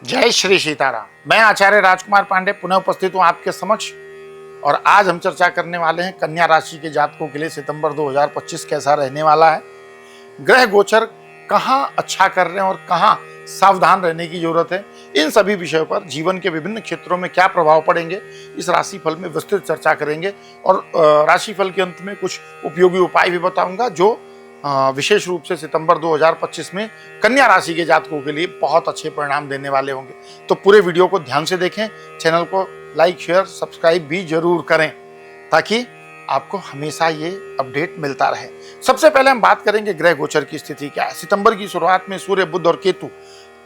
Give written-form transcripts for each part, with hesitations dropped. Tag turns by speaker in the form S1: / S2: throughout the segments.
S1: जय श्री सीताराम। मैं आचार्य राजकुमार पांडे पुनः उपस्थित हूँ आपके समक्ष। और आज हम चर्चा करने वाले हैं कन्या राशि के जातकों के लिए सितंबर 2025 कैसा रहने वाला है। ग्रह गोचर कहाँ अच्छा कर रहे हैं और कहाँ सावधान रहने की जरूरत है, इन सभी विषयों पर जीवन के विभिन्न क्षेत्रों में क्या प्रभाव पड़ेंगे, इस राशिफल में विस्तृत चर्चा करेंगे। और राशिफल के अंत में कुछ उपयोगी उपाय भी बताऊंगा जो विशेष रूप से सितंबर 2025 में कन्या राशि के जातकों के लिए बहुत अच्छे परिणाम देने वाले होंगे। तो पूरे वीडियो को ध्यान से देखें, चैनल को लाइक शेयर सब्सक्राइब भी जरूर करें ताकि आपको हमेशा ये अपडेट मिलता रहे। सबसे पहले हम बात करेंगे ग्रह गोचर की स्थिति क्या है। सितंबर की शुरुआत में सूर्य बुध और केतु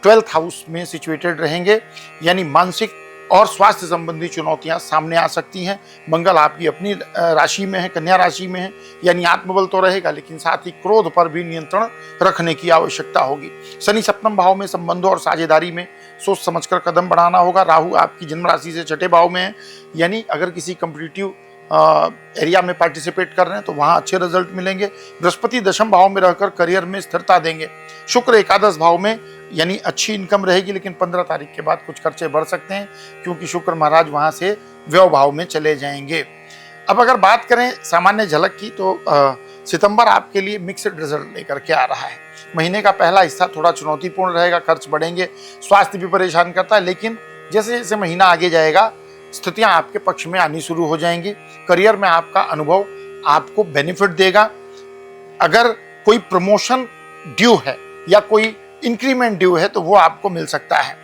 S1: 12th हाउस में सिचुएटेड रहेंगे, यानी मानसिक और स्वास्थ्य संबंधी चुनौतियां सामने आ सकती हैं। मंगल आपकी अपनी राशि में है, कन्या राशि में है, यानी आत्मबल तो रहेगा लेकिन साथ ही क्रोध पर भी नियंत्रण रखने की आवश्यकता होगी। शनि सप्तम भाव में संबंधों और साझेदारी में सोच समझकर कदम बढ़ाना होगा। राहु आपकी जन्म राशि से छठे भाव में है, यानी अगर किसी कॉम्पिटिटिव एरिया में पार्टिसिपेट कर रहे हैं तो वहां अच्छे रिजल्ट मिलेंगे। बृहस्पति दशम भाव में रहकर करियर में स्थिरता देंगे। शुक्र एकादश भाव में, यानी अच्छी इनकम रहेगी, लेकिन 15 तारीख के बाद कुछ खर्चे बढ़ सकते हैं क्योंकि शुक्र महाराज वहां से व्यय भाव में चले जाएंगे। अब अगर बात करें सामान्य झलक की तो सितंबर आपके लिए मिक्सड रिजल्ट लेकर के आ रहा है। महीने का पहला हिस्सा थोड़ा चुनौतीपूर्ण रहेगा, खर्च बढ़ेंगे, स्वास्थ्य भी परेशान करता है, लेकिन जैसे जैसे महीना आगे जाएगा स्थितियां आपके पक्ष में आनी शुरू हो जाएंगी। करियर में आपका अनुभव आपको बेनिफिट देगा। अगर कोई प्रमोशन ड्यू है या कोई इंक्रीमेंट ड्यू है तो वो आपको मिल सकता है।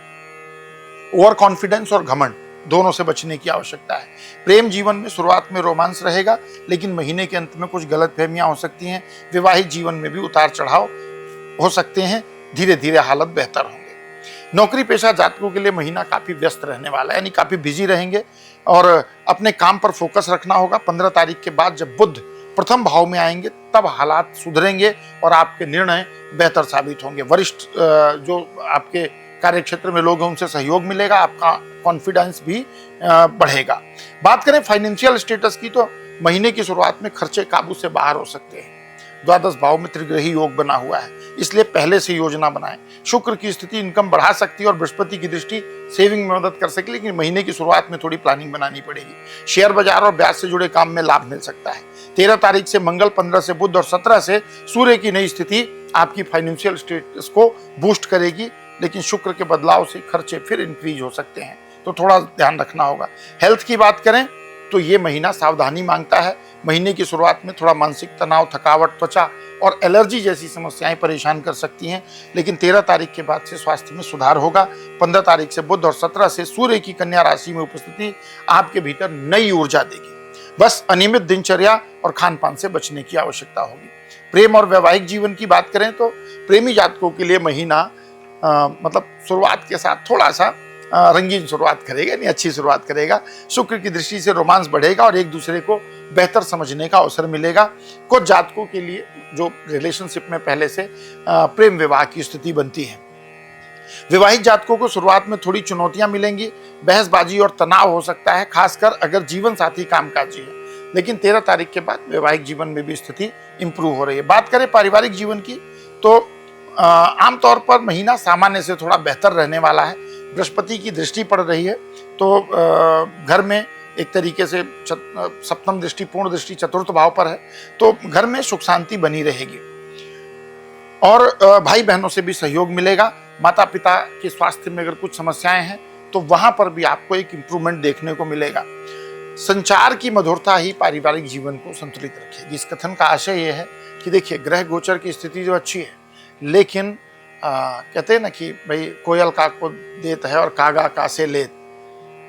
S1: ओवर कॉन्फिडेंस और घमंड दोनों से बचने की आवश्यकता है। प्रेम जीवन में शुरुआत में रोमांस रहेगा, लेकिन महीने के अंत में कुछ गलतफहमियां हो सकती हैं। वैवाहिक जीवन में भी उतार चढ़ाव हो सकते हैं, धीरे धीरे हालत बेहतर होंगे। नौकरी पेशा जातकों के लिए महीना काफी व्यस्त रहने वाला है, यानी काफी बिजी रहेंगे और अपने काम पर फोकस रखना होगा। 15 तारीख के बाद जब बुध प्रथम भाव में आएंगे तब हालात सुधरेंगे और आपके निर्णय बेहतर साबित होंगे। वरिष्ठ जो आपके कार्य क्षेत्र में लोग हैं उनसे सहयोग मिलेगा, आपका कॉन्फिडेंस भी बढ़ेगा। बात करें फाइनेंशियल स्टेटस की तो महीने की शुरुआत में खर्चे काबू से बाहर हो सकते हैं। द्वादश भाव में त्रिग्रही योग बना हुआ है, इसलिए पहले से योजना बनाएं। शुक्र की स्थिति इनकम बढ़ा सकती है और बृहस्पति की दृष्टि सेविंग में मदद कर सकेगी, लेकिन महीने की शुरुआत में थोड़ी प्लानिंग बनानी पड़ेगी। शेयर बाजार और ब्याज से जुड़े काम में लाभ मिल सकता है। 13 तारीख से मंगल, 15 से बुध और 17 से सूर्य की नई स्थिति आपकी फाइनेंशियल स्टेटस को बूस्ट करेगी, लेकिन शुक्र के बदलाव से खर्चे फिर इंक्रीज हो सकते हैं, तो थोड़ा ध्यान रखना होगा। हेल्थ की बात करें तो ये महीना सावधानी मांगता है। महीने की शुरुआत में थोड़ा मानसिक तनाव, थकावट, त्वचा और एलर्जी जैसी समस्याएं परेशान कर सकती हैं, लेकिन 13 तारीख के बाद से स्वास्थ्य में सुधार होगा। 15 तारीख से बुध और 17 से सूर्य की कन्या राशि में उपस्थिति आपके भीतर नई ऊर्जा देगी। बस अनियमित दिनचर्या और खान पान से बचने की आवश्यकता होगी। प्रेम और वैवाहिक जीवन की बात करें तो प्रेमी जातकों के लिए महीना मतलब शुरुआत के साथ थोड़ा सा रंगीन शुरुआत करेगा, यानी अच्छी शुरुआत करेगा। शुक्र की दृष्टि से रोमांस बढ़ेगा और एक दूसरे को बेहतर समझने का अवसर मिलेगा। कुछ जातकों के लिए जो रिलेशनशिप में पहले से प्रेम विवाह की स्थिति बनती है। विवाहित जातकों को शुरुआत में थोड़ी चुनौतियां मिलेंगी, बहसबाजी और तनाव हो सकता है, खासकर अगर जीवन साथी कामकाजी है, लेकिन 13 तारीख के बाद वैवाहिक जीवन में भी स्थिति इंप्रूव हो रही है। बात करें पारिवारिक जीवन की तो आमतौर पर महीना सामान्य से थोड़ा बेहतर रहने वाला है। बृहस्पति की दृष्टि पड़ रही है तो घर में एक तरीके से सप्तम दृष्टि, पूर्ण दृष्टि चतुर्थ भाव पर है, तो घर में सुख शांति बनी रहेगी और भाई बहनों से भी सहयोग मिलेगा। माता पिता के स्वास्थ्य में अगर कुछ समस्याएं हैं तो वहां पर भी आपको एक इम्प्रूवमेंट देखने को मिलेगा। संचार की मधुरता ही पारिवारिक जीवन को संतुलित रखेगी। इस कथन का आशय यह है कि देखिए, ग्रह गोचर की स्थिति जो अच्छी है, लेकिन कहते हैं ना कि भाई कोयल काग को देत है और कागा कासे लेत,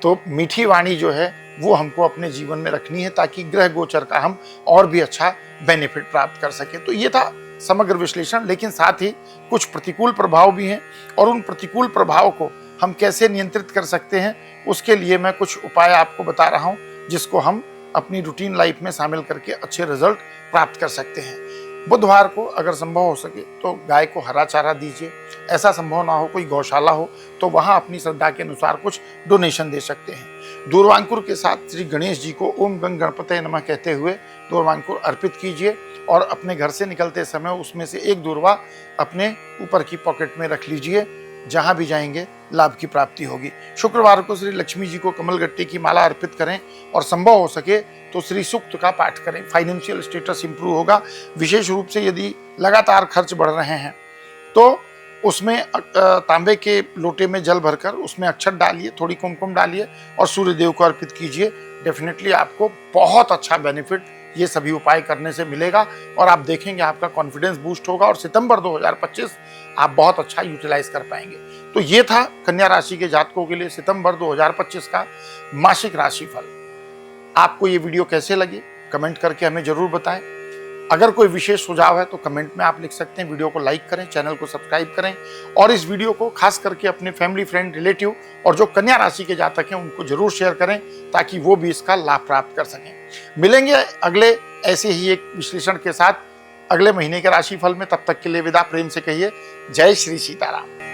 S1: तो मीठी वाणी जो है वो हमको अपने जीवन में रखनी है ताकि ग्रह गोचर का हम और भी अच्छा बेनिफिट प्राप्त कर सके। तो ये था समग्र विश्लेषण, लेकिन साथ ही कुछ प्रतिकूल प्रभाव भी हैं और उन प्रतिकूल प्रभाव को हम कैसे नियंत्रित कर सकते हैं उसके लिए मैं कुछ उपाय आपको बता रहा हूँ, जिसको हम अपनी रूटीन लाइफ में शामिल करके अच्छे रिजल्ट प्राप्त कर सकते हैं। बुधवार को अगर संभव हो सके तो गाय को हरा चारा दीजिए। ऐसा संभव ना हो कोई गौशाला हो तो वहां अपनी श्रद्धा के अनुसार कुछ डोनेशन दे सकते हैं। दूर्वांकुर के साथ श्री गणेश जी को ओम गंग गणपते नमः कहते हुए दूर्वांकुर अर्पित कीजिए और अपने घर से निकलते समय उसमें से एक दूर्वा अपने ऊपर की पॉकेट में रख लीजिए जहां भी जाएंगे लाभ की प्राप्ति होगी। शुक्रवार को श्री लक्ष्मी जी को कमल गट्टे की माला अर्पित करें और संभव हो सके तो श्री सूक्त का पाठ करें। फाइनेंशियल स्टेटस इंप्रूव होगा। विशेष रूप से यदि लगातार खर्च बढ़ रहे हैं तो उसमें तांबे के लोटे में जल भरकर उसमें अक्षत डालिए, थोड़ी कुमकुम डालिए और सूर्य देव को अर्पित कीजिए। डेफिनेटली आपको बहुत अच्छा बेनिफिट ये सभी उपाय करने से मिलेगा और आप देखेंगे आपका कॉन्फिडेंस बूस्ट होगा और सितंबर 2025 आप बहुत अच्छा यूटिलाइज कर पाएंगे। तो ये था कन्या राशि के जातकों के लिए सितंबर 2025 का मासिक राशिफल। आपको ये वीडियो कैसे लगे कमेंट करके हमें जरूर बताएं। अगर कोई विशेष सुझाव है तो कमेंट में आप लिख सकते हैं। वीडियो को लाइक करें, चैनल को सब्सक्राइब करें और इस वीडियो को खास करके अपने फैमिली, फ्रेंड, रिलेटिव और जो कन्या राशि के जातक हैं उनको जरूर शेयर करें ताकि वो भी इसका लाभ प्राप्त कर सकें। मिलेंगे अगले ऐसे ही एक विश्लेषण के साथ अगले महीने के राशिफल में। तब तक के लिए विदा। प्रेम से कहिए जय श्री सीताराम।